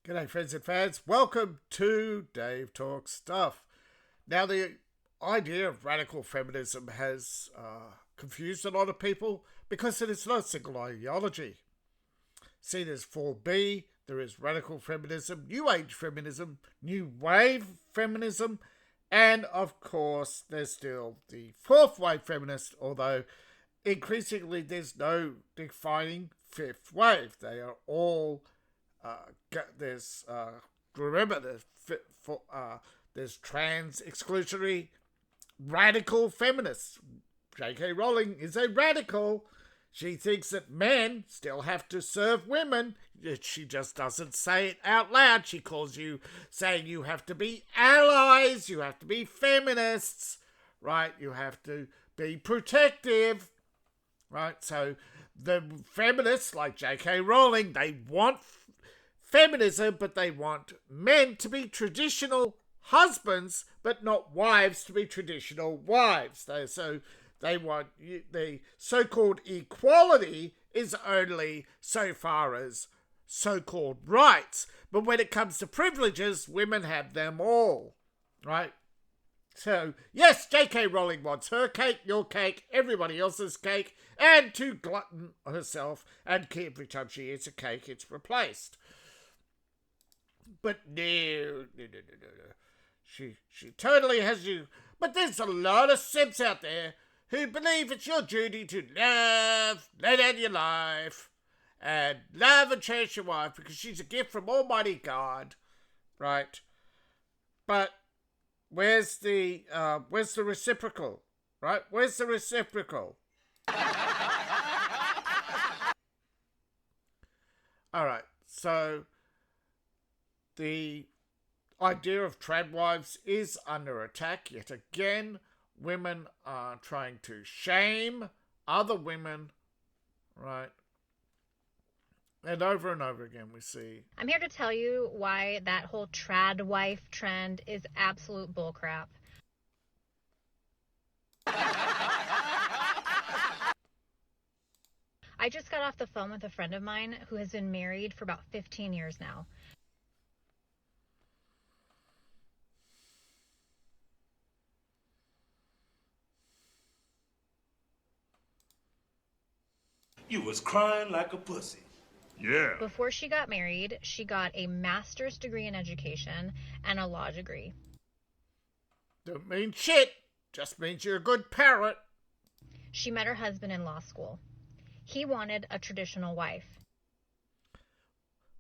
G'day friends and fans, welcome to Dave Talks Stuff. Now the idea of radical feminism has confused a lot of people because it is not a single ideology. See, there's 4B, there is radical feminism, new age feminism, new wave feminism, and of course there's still the fourth wave feminist, although increasingly there's no defining fifth wave. They are all remember there's trans exclusionary radical feminists. J.K. Rowling is a radical. She thinks that men still have to serve women. She just doesn't say it out loud. She calls you saying you have to be allies, you have to be feminists, right? You have to be protective, right? So the feminists like J.K. Rowling, they want feminism, but they want men to be traditional husbands, but not wives to be traditional wives. They want the so-called equality is only so far as so-called rights, but when it comes to privileges, women have them all, right? So, yes, J.K. Rowling wants her cake, your cake, everybody else's cake, and to glutton herself, and every time she eats a cake, it's replaced. But no. She totally has you. But there's a lot of simps out there who believe it's your duty to love, lay down your life, and love and cherish your wife because she's a gift from Almighty God, right? But where's the reciprocal, right? Where's the reciprocal? All right, so the idea of trad wives is under attack yet again. Women are trying to shame other women, right? And over again we see. I'm here to tell you why that whole trad wife trend is absolute bullcrap. I just got off the phone with a friend of mine who has been married for about 15 years now. You was crying like a pussy. Yeah. Before she got married, she got a master's degree in education and a law degree. Don't mean shit. Just means you're a good parrot. She met her husband in law school. He wanted a traditional wife.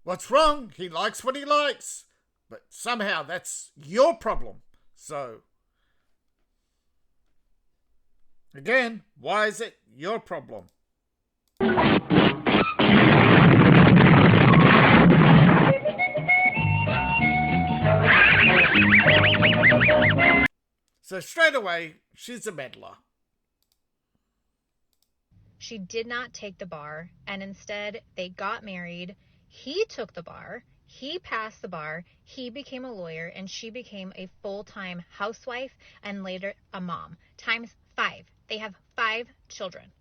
What's wrong? He likes what he likes. But somehow that's your problem. So, again, why is it your problem? So straight away, she's a meddler. She did not take the bar, and instead they got married. He took the bar, he passed the bar, he became a lawyer, and she became a full-time housewife and later a mom. Times 5. They have 5 children.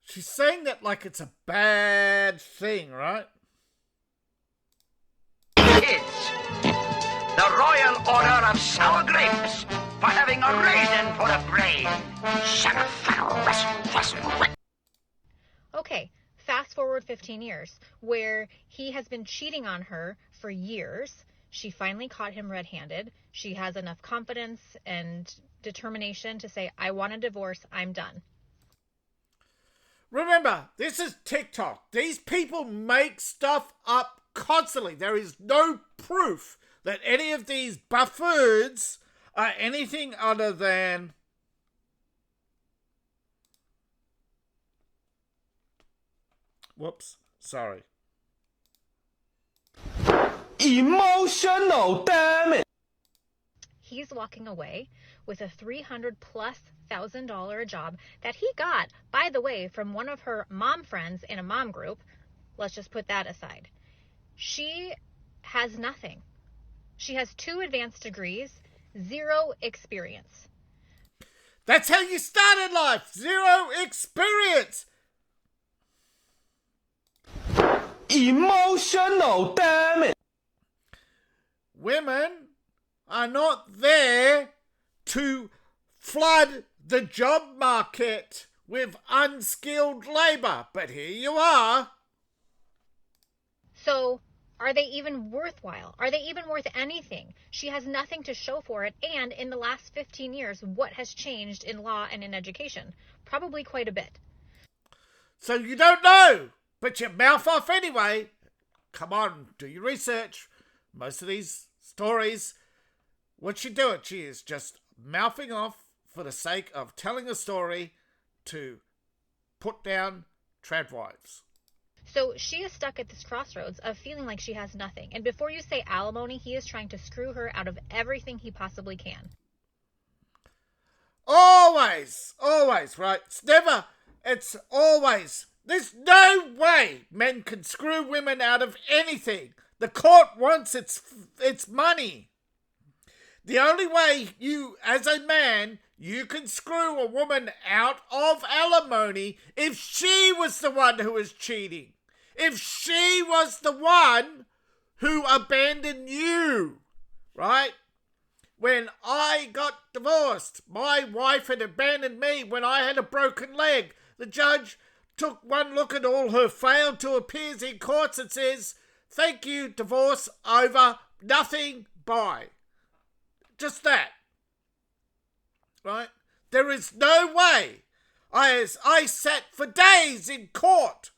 She's saying that like it's a bad thing, right? Kids, the Royal Order of Sour Grapes for having a raisin for a brain. Okay, fast forward 15 years, where he has been cheating on her for years. She finally caught him red-handed. She has enough confidence and determination to say, I want a divorce, I'm done. Remember, this is TikTok. These people make stuff up constantly. There is no proof that any of these buffoons are anything other than sorry. Emotional damage. He's walking away with a $300,000+ job that he got, by the way, from one of her mom friends in a mom group. Let's just put that aside. She has nothing. She has 2 advanced degrees, 0 experience. That's how you start in life. 0 experience. Emotional, damn it! Women are not there to flood the job market with unskilled labour, but here you are. So are they even worthwhile? Are they even worth anything? She has nothing to show for it. And in the last 15 years, what has changed in law and in education? Probably quite a bit. So you don't know, but you mouth off anyway. Come on, do your research. Most of these stories, what's she doing? She is just mouthing off for the sake of telling a story to put down trad wives. So she is stuck at this crossroads of feeling like she has nothing. And before you say alimony, he is trying to screw her out of everything he possibly can. Always, right? It's always. There's no way men can screw women out of anything. The court wants its money. The only way you, as a man, you can screw a woman out of alimony if she was the one who was cheating. If she was the one who abandoned you, right? When I got divorced, my wife had abandoned me when I had a broken leg. The judge took one look at all her failed to appears in courts and says, "Thank you, divorce over, nothing, bye." Just that. Right? There is no way. I sat for days in court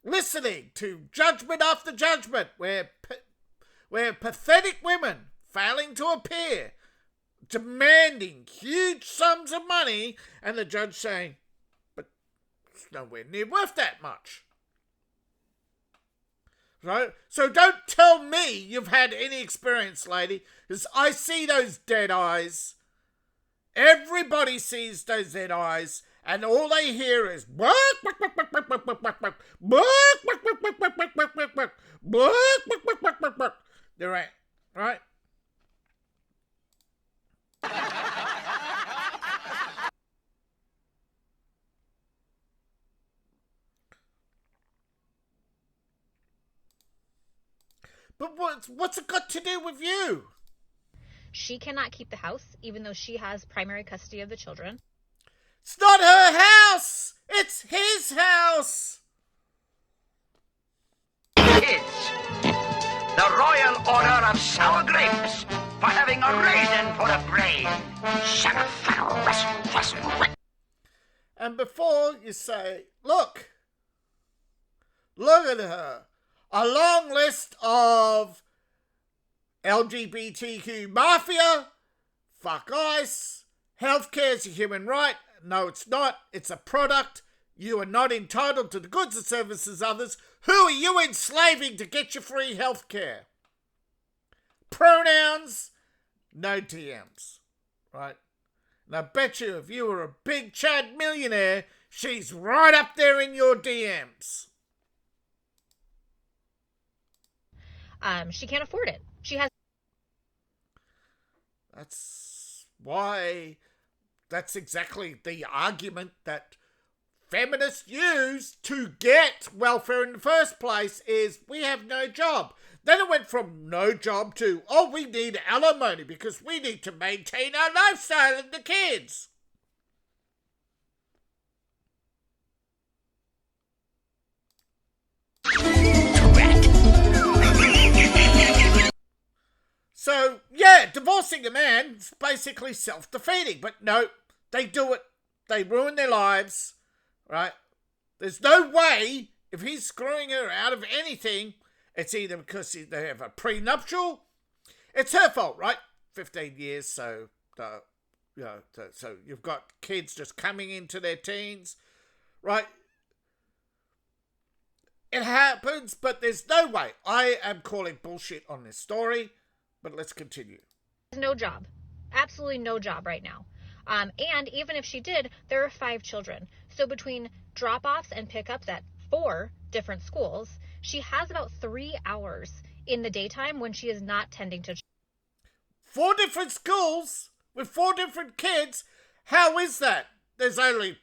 listening to judgment after judgment where pathetic women failing to appear, demanding huge sums of money, and the judge saying, but it's nowhere near worth that much. Right? So don't tell me you've had any experience, lady, because I see those dead eyes. Everybody sees those dead eyes, and all they hear is they're right. But what's it got to do with you? She cannot keep the house, even though she has primary custody of the children. It's not her house! It's his house! Kids, the Royal Order of Sour Grapes for having a raisin for a brain. And before you say, look at her. A long list of LGBTQ mafia, fuck ICE, healthcare is a human right. No, it's not. It's a product. You are not entitled to the goods and services of others. Who are you enslaving to get your free healthcare? Pronouns, no DMs, right? And I bet you if you were a big Chad millionaire, she's right up there in your DMs. She can't afford it. She has. That's exactly the argument that feminists use to get welfare in the first place is we have no job. Then it went from no job to, we need alimony because we need to maintain our lifestyle and the kids. So, yeah, divorcing a man is basically self-defeating. But no, they do it. They ruin their lives, right? There's no way, if he's screwing her out of anything, it's either because they have a prenuptial. It's her fault, right? 15 years, so you've got kids just coming into their teens, right? It happens, but there's no way. I am calling bullshit on this story. But let's continue. No job. Absolutely no job right now. And even if she did, there are 5 children. So between drop-offs and pickups at 4 different schools, she has about 3 hours in the daytime when she is not tending to 4 different schools with 4 different kids? How is that? There's only...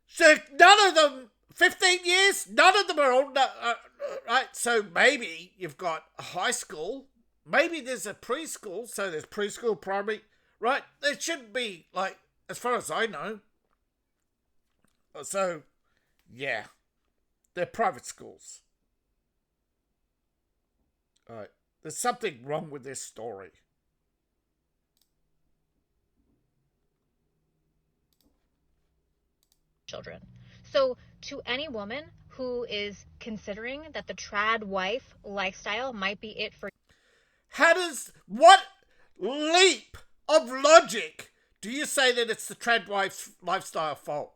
So none of them 15 years? None of them are all... right, so maybe you've got a high school. Maybe there's a preschool, so there's preschool, primary. Right, there shouldn't be, like, as far as I know. So, yeah. They're private schools. Alright, there's something wrong with this story. Children. So to any woman who is considering that the trad wife lifestyle might be it for What leap of logic do you say that it's the trad wife's lifestyle fault?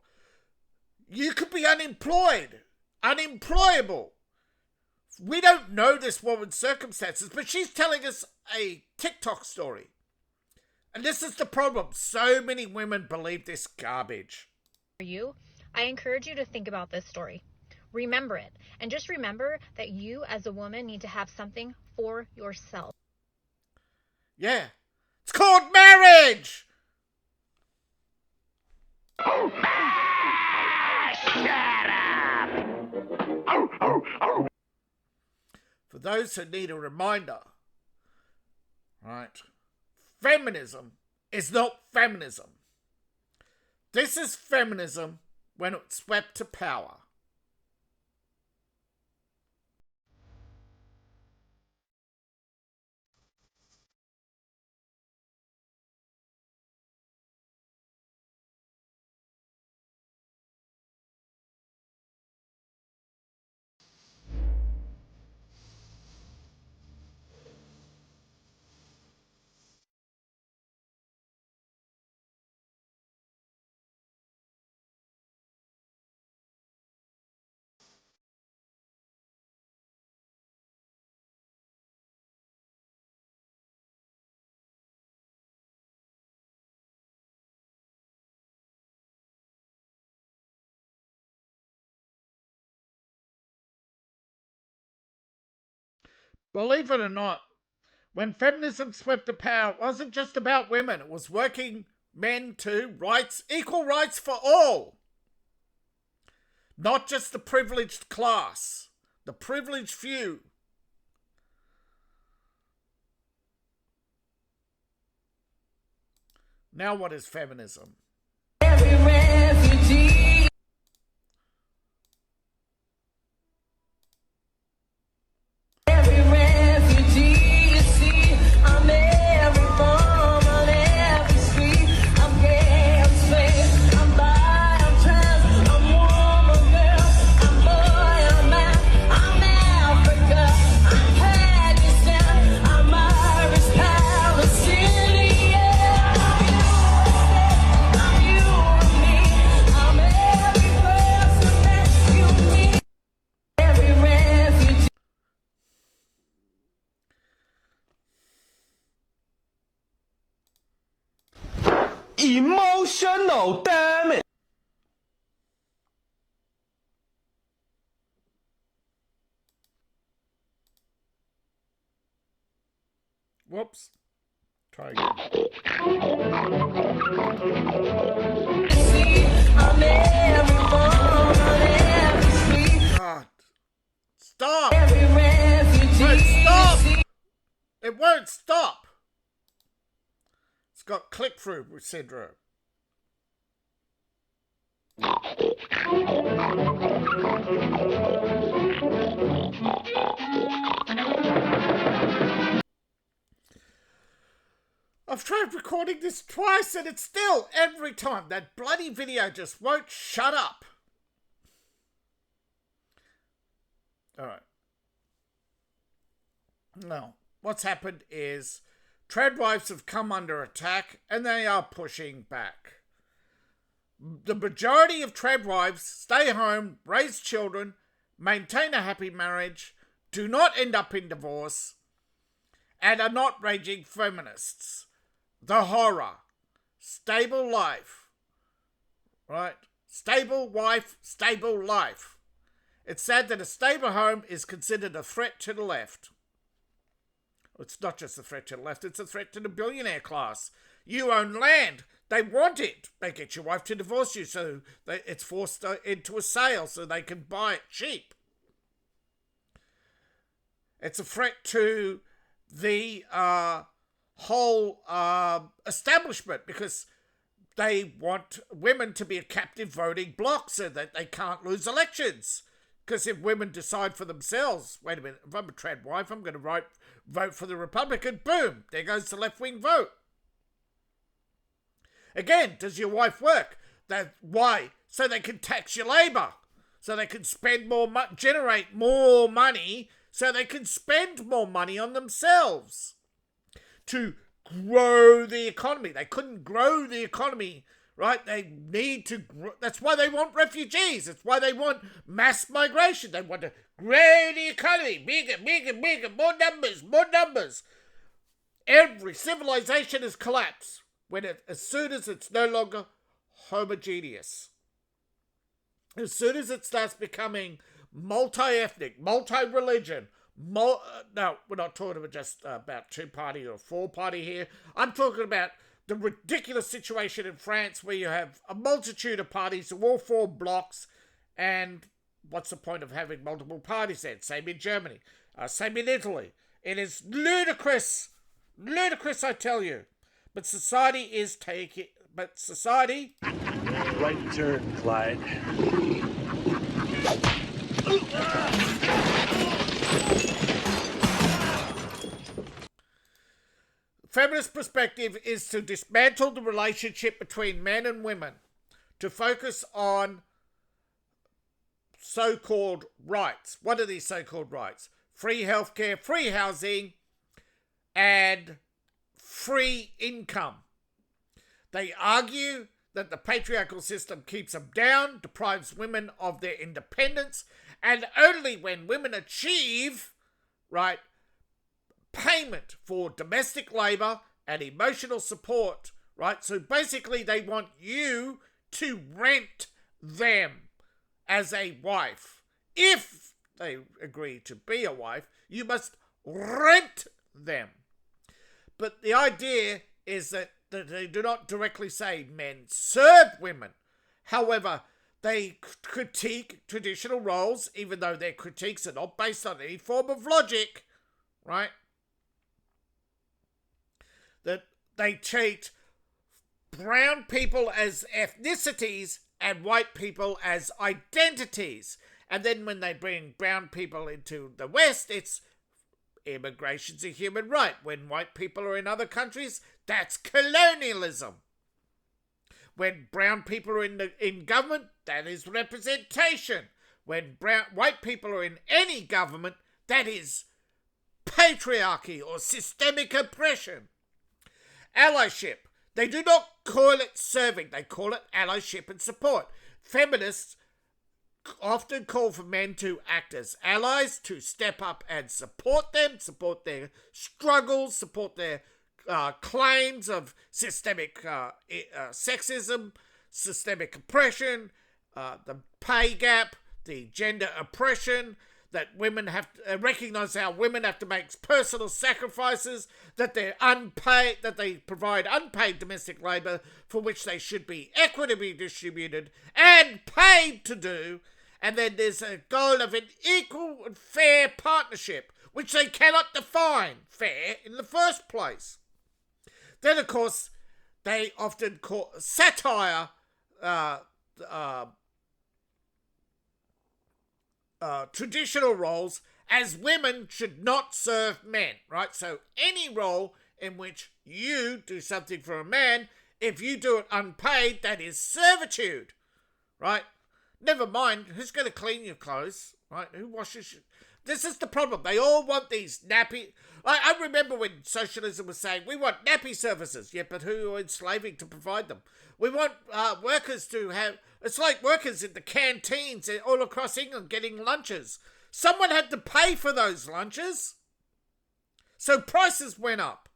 You could be unemployed, unemployable. We don't know this woman's circumstances, but she's telling us a TikTok story. And this is the problem. So many women believe this garbage. you, I encourage you to think about this story. Remember it. And just remember that you as a woman need to have something for yourself. Yeah. It's called marriage! For those who need a reminder, right? Feminism is not feminism. This is feminism when it swept to power. Believe it or not, when feminism swept to power, it wasn't just about women. It was working men too. Rights, equal rights for all. Not just the privileged class, the privileged few. Now what is feminism? Every refugee. Every refugee, you see, I'm every form on every street. I'm gay, I'm straight, I'm bi, I'm trans, I'm woman, girl, I'm boy, I'm man, I'm Africa, I'm Pakistan, I'm Irish, Palestinian. I'm you and me, I'm every person that you need. Every refugee. Emotional damage. Whoops. Try again. I'm every form on every street. God. Stop. Every refugee. Wait, stop. It won't stop. It's got click-through syndrome. I've tried recording this twice and it's still, every time, that bloody video just won't shut up. Alright. Now, what's happened is trad wives have come under attack and they are pushing back. The majority of trad wives stay home, raise children, maintain a happy marriage, do not end up in divorce, and are not raging feminists. The horror. Stable life. Right? Stable wife, stable life. It's said that a stable home is considered a threat to the left. It's not just a threat to the left, it's a threat to the billionaire class. You own land. They want it. They get your wife to divorce you, so it's forced into a sale so they can buy it cheap. It's a threat to the whole establishment, because they want women to be a captive voting bloc so that they can't lose elections. Because if women decide for themselves, wait a minute, if I'm a trad wife, I'm going to vote for the Republican, boom, there goes the left-wing vote. Again, does your wife work? Why? So they can tax your labour. So they can spend more generate more money, so they can spend more money on themselves to grow the economy. They couldn't grow the economy, right? They need to grow. That's why they want refugees. That's why they want mass migration. They want to grow the economy. Bigger, bigger, bigger. More numbers, more numbers. Every civilization has collapsed as soon as it's no longer homogeneous. As soon as it starts becoming multi-ethnic, multi-religion, no, we're not talking about just about two-party or four-party here. I'm talking about the ridiculous situation in France where you have a multitude of parties who all form blocks, and what's the point of having multiple parties then? Same in Germany, same in Italy. It is ludicrous, I tell you. But society is taking. But society. Right turn, Clyde. Feminist perspective is to dismantle the relationship between men and women, to focus on so-called rights. What are these so-called rights? Free healthcare, free housing, and free income. They argue that the patriarchal system keeps them down, deprives women of their independence, and only when women achieve, right, payment for domestic labour and emotional support, right? So basically they want you to rent them as a wife. If they agree to be a wife, you must rent them. But the idea is that they do not directly say men serve women. However, they critique traditional roles, even though their critiques are not based on any form of logic, right? That they treat brown people as ethnicities and white people as identities. And then when they bring brown people into the West, it's immigration's a human right. When white people are in other countries, that's colonialism. When brown people are in government, that is representation. When white people are in any government, that is patriarchy or systemic oppression. Allyship. They do not call it serving. They call it allyship and support. Feminists often call for men to act as allies, to step up and support them, support their struggles, support their claims of systemic sexism, systemic oppression, the pay gap, the gender oppression, that women have to recognize how women have to make personal sacrifices, that they're unpaid, that they provide unpaid domestic labour for which they should be equitably distributed and paid to do. And then there's a goal of an equal and fair partnership, which they cannot define fair in the first place. Then, of course, they often call satire traditional roles, as women should not serve men, right? So any role in which you do something for a man, if you do it unpaid, that is servitude, right? Never mind who's going to clean your clothes, right? Who washes your... This is the problem. They all want these nappy... I remember when socialism was saying, we want nappy services. Yeah, but who are enslaving to provide them? We want workers to have... It's like workers in the canteens all across England getting lunches. Someone had to pay for those lunches. So prices went up.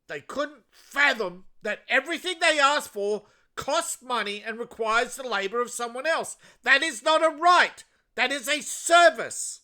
They couldn't fathom that everything they asked for costs money and requires the labour of someone else. That is not a right. That is a service.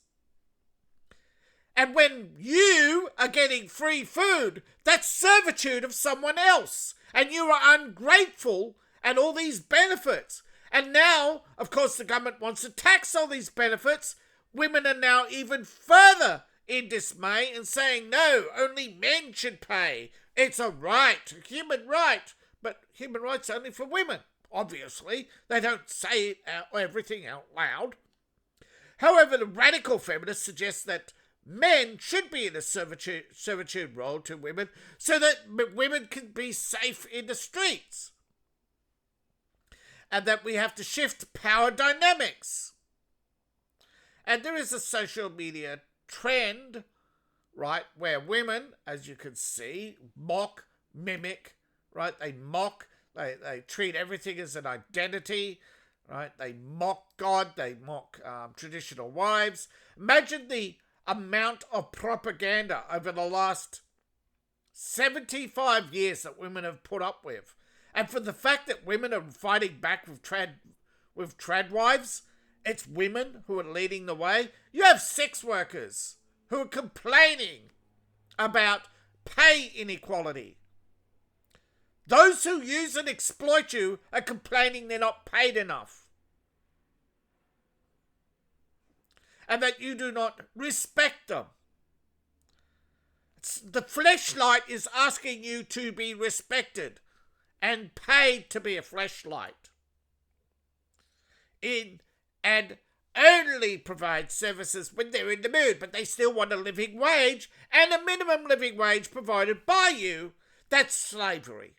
And when you are getting free food, that's servitude of someone else. And you are ungrateful and all these benefits. And now, of course, the government wants to tax all these benefits. Women are now even further in dismay and saying, no, only men should pay. It's a right, a human right. But human rights only for women. Obviously, they don't say everything out loud. However, the radical feminists suggest that men should be in a servitude role to women so that women can be safe in the streets. And that we have to shift power dynamics. And there is a social media trend, right, where women, as you can see, mock, mimic, right? They mock, they treat everything as an identity, right? They mock God, they mock traditional wives. Imagine the amount of propaganda over the last 75 years that women have put up with. And for the fact that women are fighting back with trad wives, it's women who are leading the way. You have sex workers who are complaining about pay inequality. Those who use and exploit you are complaining they're not paid enough. And that you do not respect them. The fleshlight is asking you to be respected and paid to be a fleshlight. And only provide services when they're in the mood, but they still want a living wage and a minimum living wage provided by you. That's slavery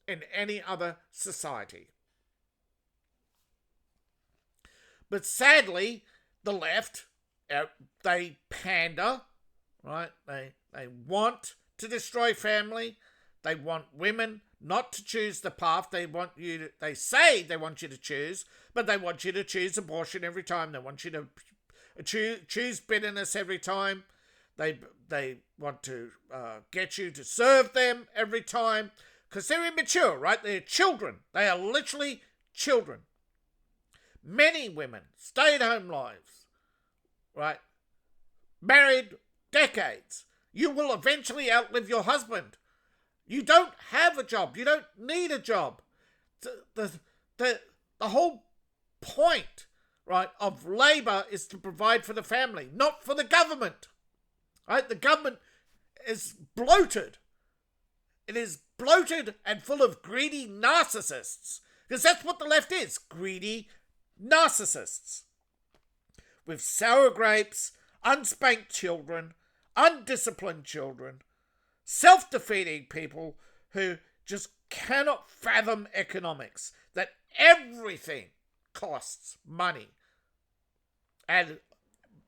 in any other society. But sadly, the left, they pander, right? They want to destroy family. They want women not to choose the path they say they want you to choose, but they want you to choose abortion every time. They want you to choose bitterness every time. They want to get you to serve them every time because they're immature, right? They're children. They are literally children. Many women, stay-at-home lives, right? Married decades. You will eventually outlive your husband. You don't have a job. You don't need a job. The whole point, right, of labour is to provide for the family, not for the government. Right? The government is bloated. It is bloated and full of greedy narcissists. Because that's what the left is. Greedy narcissists. With sour grapes, unspanked children, undisciplined children, self-defeating people who just cannot fathom economics, that everything costs money. And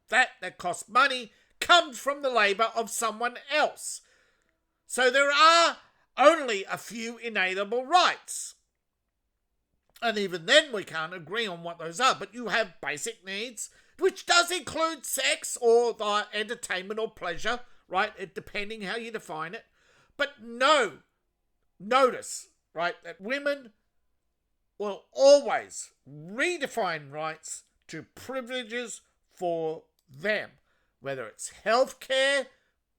that costs money comes from the labour of someone else. So there are only a few inalienable rights. And even then we can't agree on what those are. But you have basic needs, which does include sex or the entertainment or pleasure, right? Depending how you define it. But notice, right, that women will always redefine rights to privileges for them. Whether it's healthcare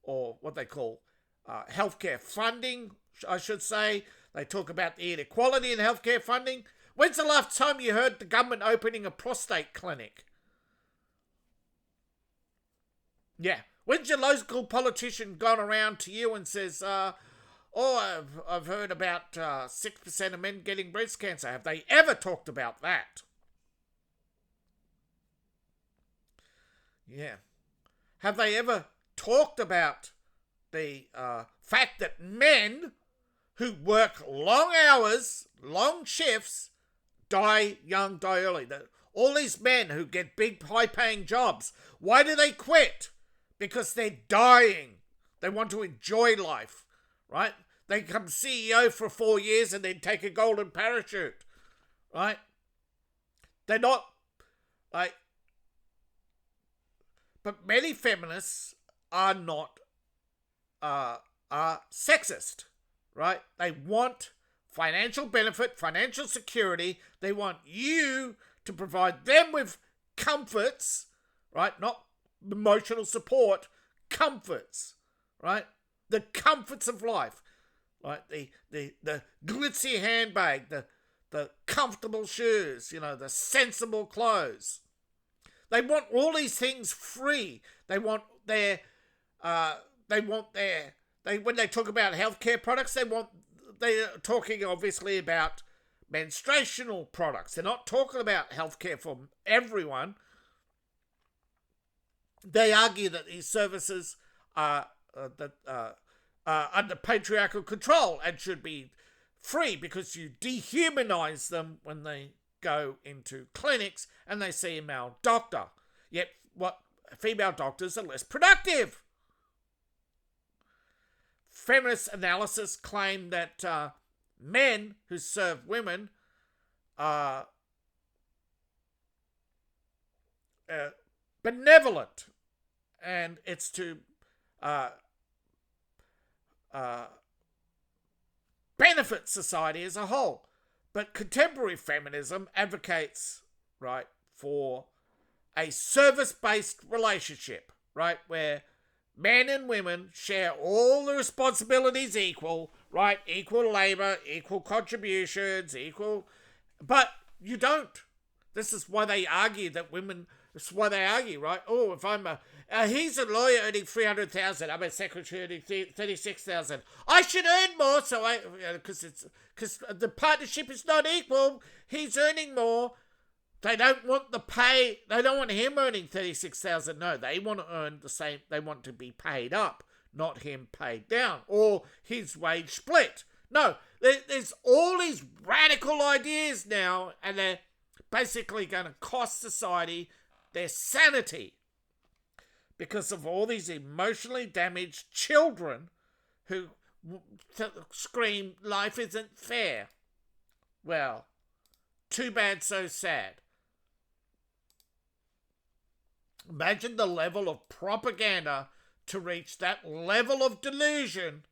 or what they call healthcare funding, I should say. They talk about the inequality in healthcare funding. When's the last time you heard the government opening a prostate clinic? Yeah. When's your local politician gone around to you and says, I've heard about 6% of men getting breast cancer. Have they ever talked about that? Yeah. Have they ever talked about the fact that men who work long hours, long shifts, die young, die early? That all these men who get big, high-paying jobs, why do they quit? Because they're dying. They want to enjoy life, right? They become CEO for 4 years and then take a golden parachute, right? They're not like... But many feminists are not are sexist, right? They want financial benefit, financial security. They want you to provide them with comforts, right? Not emotional support, comforts, right? The comforts of life. Right? The glitzy handbag, the comfortable shoes, the sensible clothes. They want all these things free. When they talk about healthcare products, they're talking obviously about menstruational products. They're not talking about healthcare for everyone. They argue that these services are under patriarchal control and should be free because you dehumanize them when they go into clinics and they see a male doctor. Yet female doctors are less productive. Feminist analysis claim that men who serve women are benevolent, and it's to benefit society as a whole. But contemporary feminism advocates, right, for a service-based relationship, right, where men and women share all the responsibilities equal, right, equal labor, equal contributions, but you don't. This is why they argue that women, right? Oh, if I'm he's a lawyer earning $300,000, I'm a secretary earning $36,000. I should earn more, because the partnership is not equal. He's earning more. They don't want the pay. They don't want him earning $36,000. No, they want to earn the same. They want to be paid up, not him paid down, or his wage split. No, there's all these radical ideas now, and they're basically going to cost society their sanity because of all these emotionally damaged children who scream, life isn't fair. Well, too bad, so sad. Imagine the level of propaganda to reach that level of delusion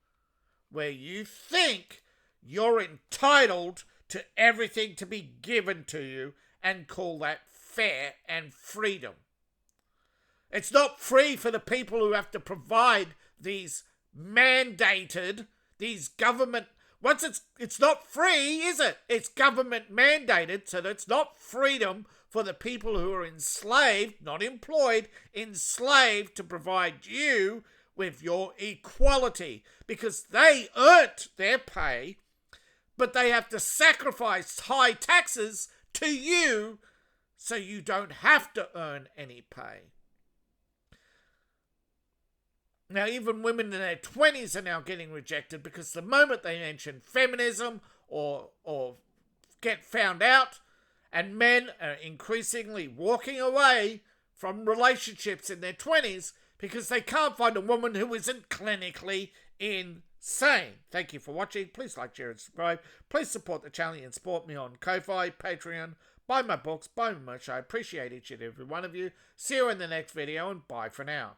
where you think you're entitled to everything to be given to you and call that fair and freedom. It's not free for the people who have to provide these government. It's not free, is it? It's government mandated, so that's not freedom for the people who are enslaved, not employed, enslaved to provide you with your equality, because they earned their pay, but they have to sacrifice high taxes to you so you don't have to earn any pay. Now, even women in their 20s are now getting rejected because the moment they mention feminism or get found out, and men are increasingly walking away from relationships in their 20s because they can't find a woman who isn't clinically insane. Thank you for watching. Please like, share, and subscribe. Please support the channel and support me on Ko-Fi, Patreon, buy my books, buy my merch. I appreciate each and every one of you. See you in the next video, and bye for now.